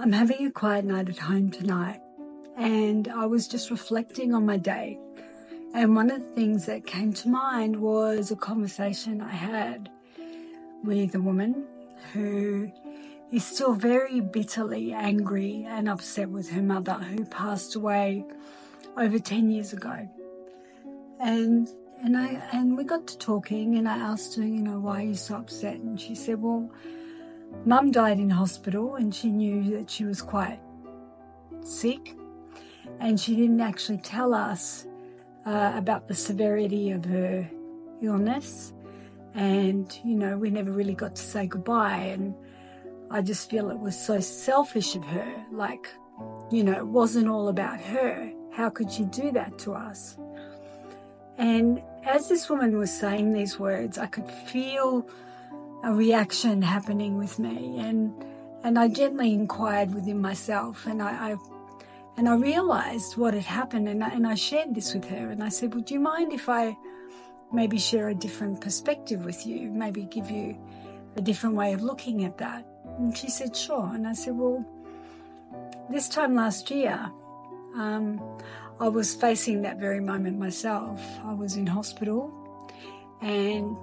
I'm having a quiet night at home tonight, and I was just reflecting on my day. And one of the things that came to mind was a conversation I had with a woman who is still very bitterly angry and upset with her mother, who passed away over 10 years ago. And we got to talking, and I asked her, why are you so upset? And she said, well, Mum died in hospital, and she knew that she was quite sick, and she didn't actually tell us about the severity of her illness, and we never really got to say goodbye. And I just feel it was so selfish of her, it wasn't all about her. How could she do that to us? And as this woman was saying these words, I could feel a reaction happening with me, and I gently inquired within myself, and I realized what had happened, and I shared this with her, and I said, would you mind if I maybe share a different perspective with you, maybe give you a different way of looking at that? And she said, sure. And I said, well, this time last year, I was facing that very moment myself. I was in hospital, and,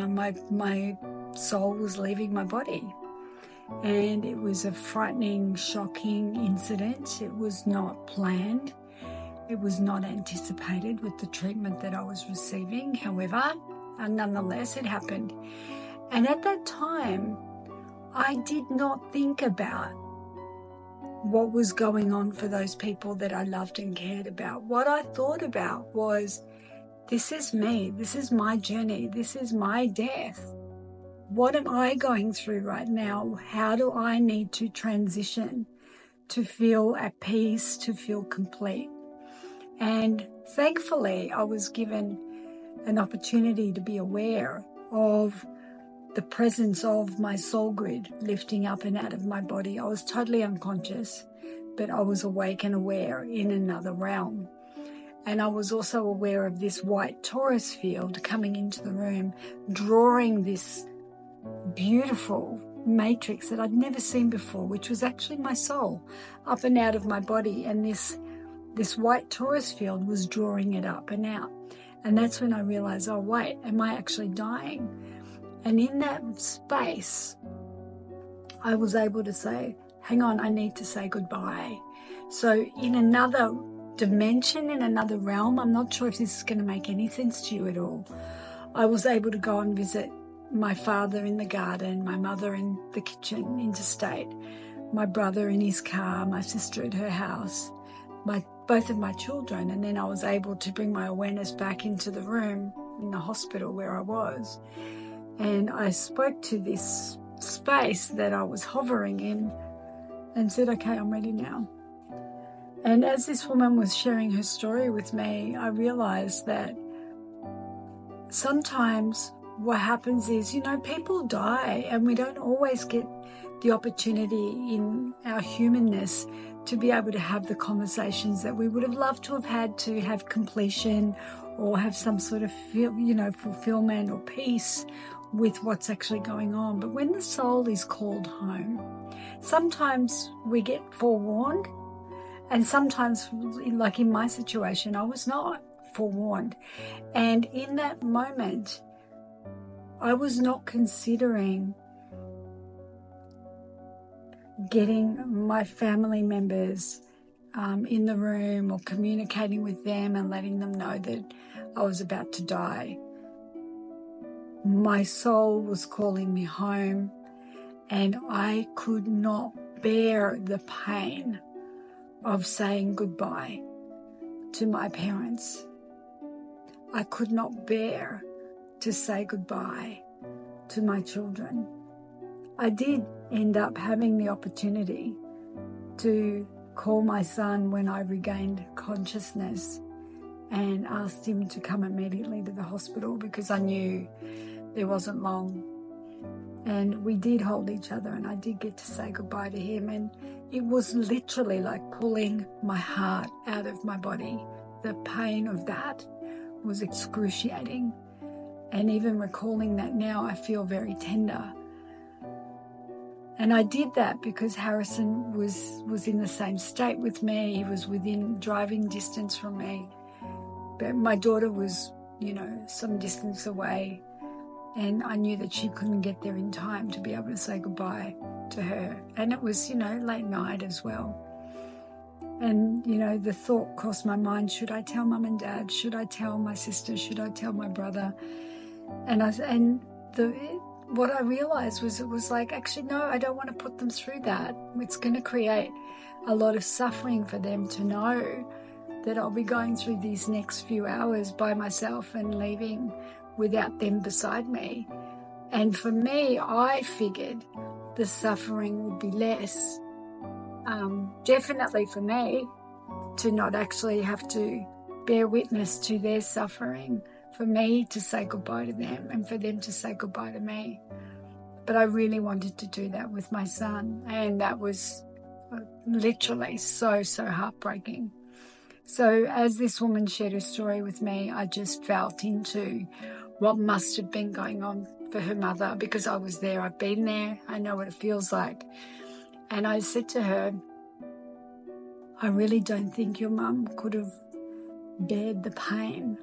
my soul was leaving my body. And it was a frightening, shocking incident. It was not planned. It was not anticipated with the treatment that I was receiving. However, nonetheless, it happened. And at that time, I did not think about what was going on for those people that I loved and cared about. What I thought about was, this is me. This is my journey. This is my death. What am I going through right now? How do I need to transition to feel at peace, to feel complete? And thankfully, I was given an opportunity to be aware of the presence of my soul grid lifting up and out of my body. I was totally unconscious, but I was awake and aware in another realm. And I was also aware of this white torus field coming into the room, drawing this beautiful matrix that I'd never seen before, which was actually my soul up and out of my body. And this white torus field was drawing it up and out. And that's when I realized, oh, wait, am I actually dying? And in that space, I was able to say, hang on, I need to say goodbye. So in another dimension, in another realm, I'm not sure if this is going to make any sense to you at all, I was able to go and visit my father in the garden, my mother in the kitchen, interstate, my brother in his car, my sister at her house, both of my children. And then I was able to bring my awareness back into the room in the hospital where I was. And I spoke to this space that I was hovering in and said, okay, I'm ready now. And as this woman was sharing her story with me, I realized that sometimes what happens is, people die, and we don't always get the opportunity in our humanness to be able to have the conversations that we would have loved to have had, to have completion or have some sort of fulfillment or peace with what's actually going on. But when the soul is called home, sometimes we get forewarned, and sometimes, like in my situation, I was not forewarned. And in that moment, I was not considering getting my family members in the room or communicating with them and letting them know that I was about to die. My soul was calling me home, and I could not bear the pain of saying goodbye to my parents. I could not bear to say goodbye to my children. I did end up having the opportunity to call my son when I regained consciousness and asked him to come immediately to the hospital, because I knew there wasn't long. And we did hold each other, and I did get to say goodbye to him. And it was literally like pulling my heart out of my body. The pain of that was excruciating. And even recalling that now, I feel very tender. And I did that because Harrison was in the same state with me. He was within driving distance from me. But my daughter was, some distance away. And I knew that she couldn't get there in time to be able to say goodbye to her. And it was, late night as well. And, the thought crossed my mind, should I tell Mum and Dad? Should I tell my sister? Should I tell my brother? What I realized was it was like, actually, no, I don't want to put them through that. It's going to create a lot of suffering for them to know that I'll be going through these next few hours by myself and leaving without them beside me. And for me, I figured the suffering would be less. Definitely for me, to not actually have to bear witness to their suffering, for me to say goodbye to them and for them to say goodbye to me. But I really wanted to do that with my son, and that was literally so heartbreaking. So as this woman shared her story with me, I just felt into what must have been going on for her mother, because I was there, I've been there, I know what it feels like. And I said to her, I really don't think your mum could have bared the pain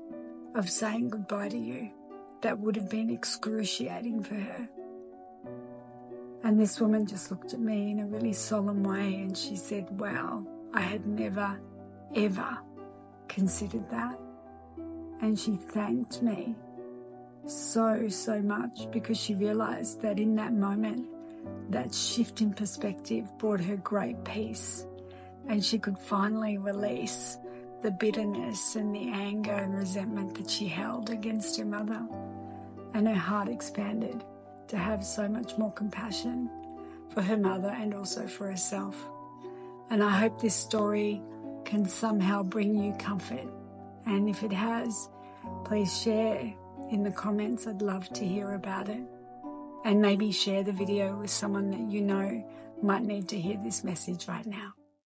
of saying goodbye to you. That would have been excruciating for her. And this woman just looked at me in a really solemn way and she said, wow, I had never, ever considered that. And she thanked me so much, because she realized that in that moment, that shift in perspective brought her great peace, and she could finally release the bitterness and the anger and resentment that she held against her mother. And her heart expanded to have so much more compassion for her mother and also for herself. And I hope this story can somehow bring you comfort. And if it has, please share in the comments. I'd love to hear about it. And maybe share the video with someone that you know might need to hear this message right now.